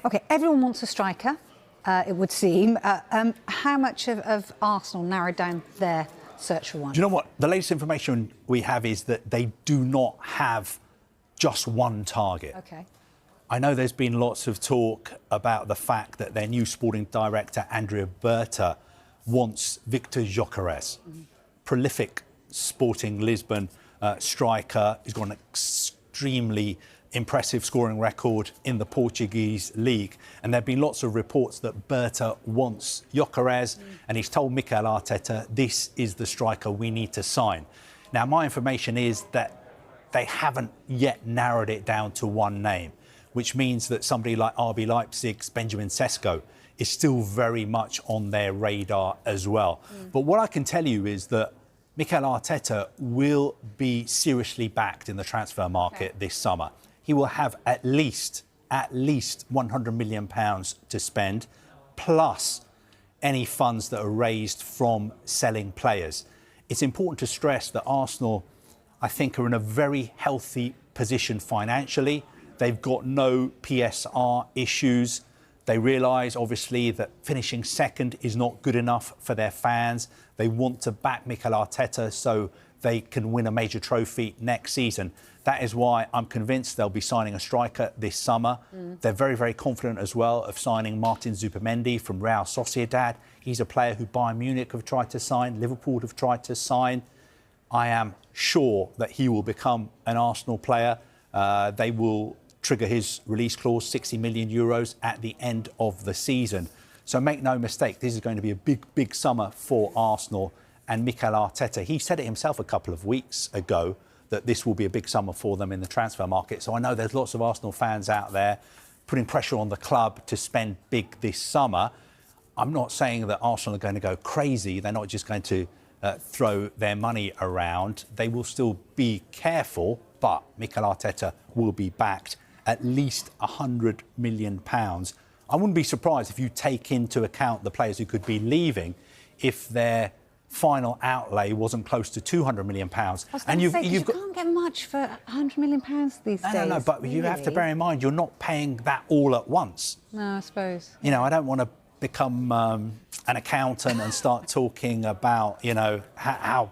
OK, everyone wants a striker, it would seem. How much of Arsenal narrowed down their search for one? Do you know what? The latest information we have is that they do not have just one target. OK. I know there's been lots of talk about the fact that their new sporting director, Andrea Berta, wants Victor Gyokeres, prolific Sporting Lisbon striker. He's got an extremely impressive scoring record in the Portuguese league. And there have been lots of reports that Berta wants Gyokeres, and he's told Mikel Arteta, this is the striker we need to sign. Now, my information is that they haven't yet narrowed it down to one name, which means that somebody like RB Leipzig's Benjamin Sesko is still very much on their radar as well. But what I can tell you is that Mikel Arteta will be seriously backed in the transfer market this summer. He will have at least £100 million to spend, plus any funds that are raised from selling players. It's important to stress that Arsenal, I think, are in a very healthy position financially. They've got no PSR issues. They realise, obviously, that finishing second is not good enough for their fans. They want to back Mikel Arteta so they can win a major trophy next season. That is why I'm convinced they'll be signing a striker this summer. They're very, very confident as well of signing Martin Zubimendi from Real Sociedad. He's a player who Bayern Munich have tried to sign, Liverpool have tried to sign. I am sure that he will become an Arsenal player. They will trigger his release clause, €60 million at the end of the season. So make no mistake, this is going to be a big, big summer for Arsenal and Mikel Arteta. He said it himself a couple of weeks ago that this will be a big summer for them in the transfer market. So I know there's lots of Arsenal fans out there putting pressure on the club to spend big this summer. I'm not saying that Arsenal are going to go crazy. They're not just going to throw their money around. They will still be careful, but Mikel Arteta will be backed at least £100 million. I wouldn't be surprised if you take into account the players who could be leaving if their final outlay wasn't close to £200 million. And you can't get much for £100 million these days. No, but really? You have to bear in mind you're not paying that all at once. No, I suppose. You know, I don't want to become an accountant and start talking about, you know, how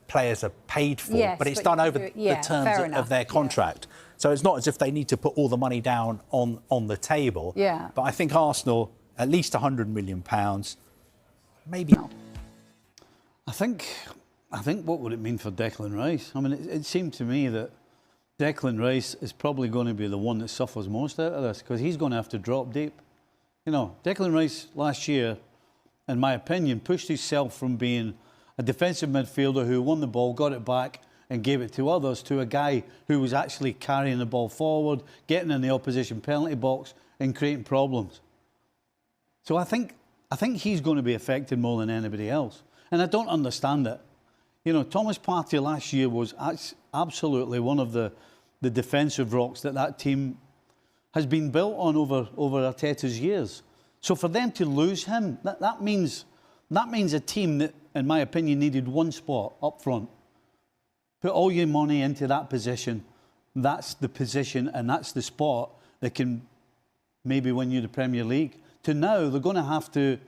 players are paid for. Yes, but it's done over the terms of their contract. Yeah. So it's not as if they need to put all the money down on the table. Yeah. But I think Arsenal, at least £100 million, maybe not. I think what would it mean for Declan Rice? I mean, it seemed to me that Declan Rice is probably going to be the one that suffers most out of this because he's going to have to drop deep. You know, Declan Rice last year, in my opinion, pushed himself from being a defensive midfielder who won the ball, got it back and gave it to others, to a guy who was actually carrying the ball forward, getting in the opposition penalty box and creating problems. So I think he's going to be affected more than anybody else. And I don't understand it. You know, Thomas Partey last year was absolutely one of the defensive rocks that team has been built on over Arteta's years. So for them to lose him, that means a team that, in my opinion, needed one spot up front. Put all your money into that position. That's the position and that's the spot that can maybe win you the Premier League. To now, they're going to have to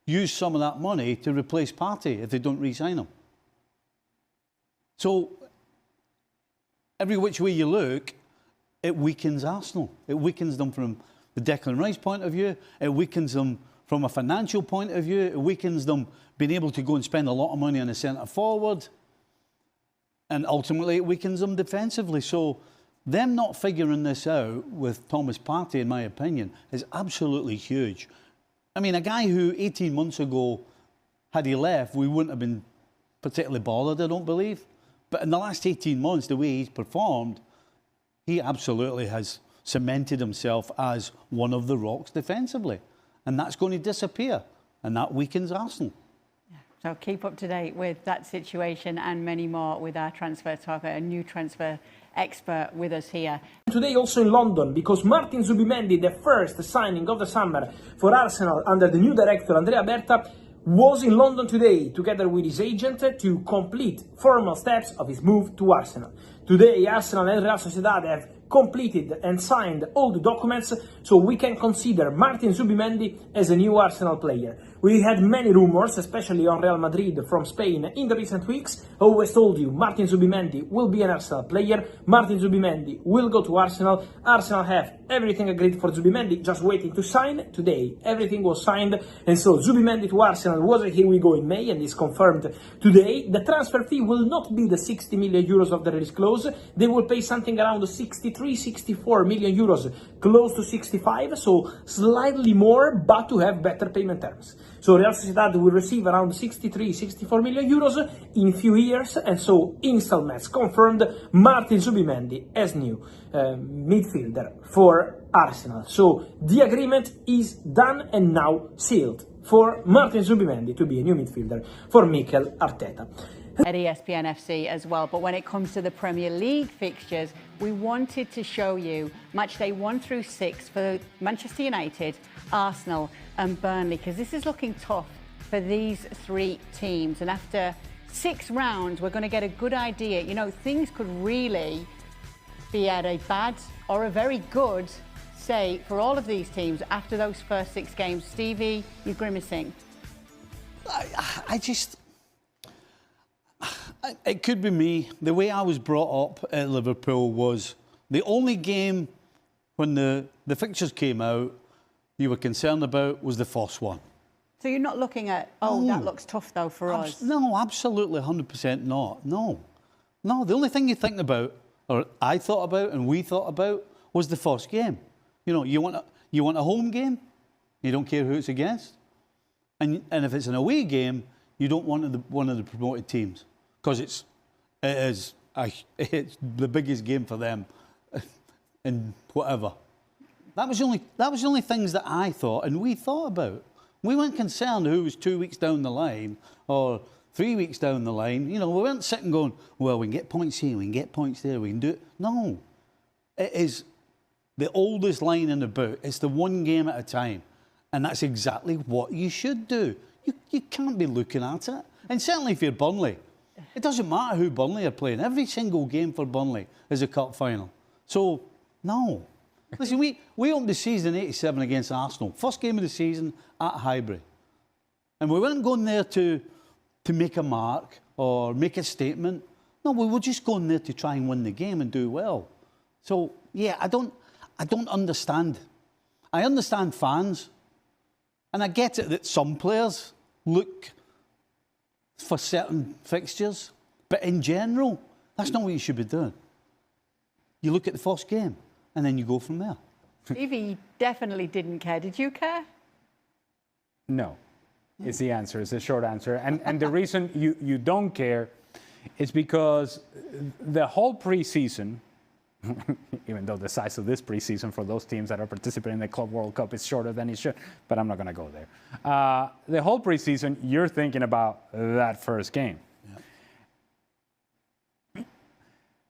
use some of that money to replace Partey if they don't re-sign him. So, every which way you look, it weakens Arsenal. It weakens them from the Declan Rice point of view. It weakens them from a financial point of view. It weakens them being able to go and spend a lot of money on a centre forward. And ultimately, it weakens them defensively. So, them not figuring this out with Thomas Partey, in my opinion, is absolutely huge. I mean, a guy who 18 months ago, had he left, we wouldn't have been particularly bothered, I don't believe. But in the last 18 months, the way he's performed, he absolutely has cemented himself as one of the rocks defensively. And that's going to disappear. And that weakens Arsenal. So keep up to date with that situation and many more with our transfer talker, a new transfer expert with us here. Today also in London, because Martin Zubimendi, the first signing of the summer for Arsenal under the new director Andrea Berta, was in London today together with his agent to complete formal steps of his move to Arsenal. Today Arsenal and Real Sociedad have completed and signed all the documents, so we can consider Martin Zubimendi as a new Arsenal player. We had many rumors, especially on Real Madrid from Spain in the recent weeks. I always told you Martin Zubimendi will be an Arsenal player, Martin Zubimendi will go to Arsenal, Arsenal have everything agreed for Zubimendi, just waiting to sign. Today everything was signed, and so Zubimendi to Arsenal was a here we go in May and is confirmed today. The transfer fee will not be the 60 million euros of the release clause. They will pay something around 63, 64 million euros, close to 65, so slightly more, but to have better payment terms. So Real Sociedad will receive around 63, 64 million euros in few years, and so installments confirmed Martin Zubimendi as new midfielder for Arsenal. So the agreement is done and now sealed for Martin Zubimendi to be a new midfielder for Mikel Arteta. At ESPN FC as well. But when it comes to the Premier League fixtures, we wanted to show you match day 1 through 6 for Manchester United, Arsenal and Burnley, because this is looking tough for these 3 teams. And after 6 rounds, we're going to get a good idea. You know, things could really be at a bad or a very good say for all of these teams after those first 6 games. Stevie, you're grimacing. It could be me. The way I was brought up at Liverpool was the only game when the fixtures came out you were concerned about was the first one. So you're not looking at, that looks tough though for us. No, absolutely 100% not. No. The only thing you're thinking about, or I thought about and we thought about, was the first game. You know, you want a home game, you don't care who it's against. And if it's an away game, you don't want one of the promoted teams. Because it's the biggest game for them, and whatever. That was the only things that I thought and we thought about. We weren't concerned who was 2 weeks down the line or 3 weeks down the line. You know, we weren't sitting going, well, we can get points here, we can get points there, we can do it. No, it is the oldest line in the book. It's the one game at a time, and that's exactly what you should do. You can't be looking at it, and certainly if you're Burnley. It doesn't matter who Burnley are playing. Every single game for Burnley is a cup final. So, no. Listen, we opened the season in '87 against Arsenal. First game of the season at Highbury. And we weren't going there to make a mark or make a statement. No, we were just going there to try and win the game and do well. So, yeah, I don't understand. I understand fans. And I get it that some players look for certain fixtures, but in general, that's not what you should be doing. You look at the first game, and then you go from there. Stevie definitely didn't care. Did you care? No, is the answer. Is the short answer. And the reason you don't care is because the whole preseason, even though the size of this preseason for those teams that are participating in the Club World Cup is shorter than it should, but I'm not going to go there. The whole preseason, you're thinking about that first game.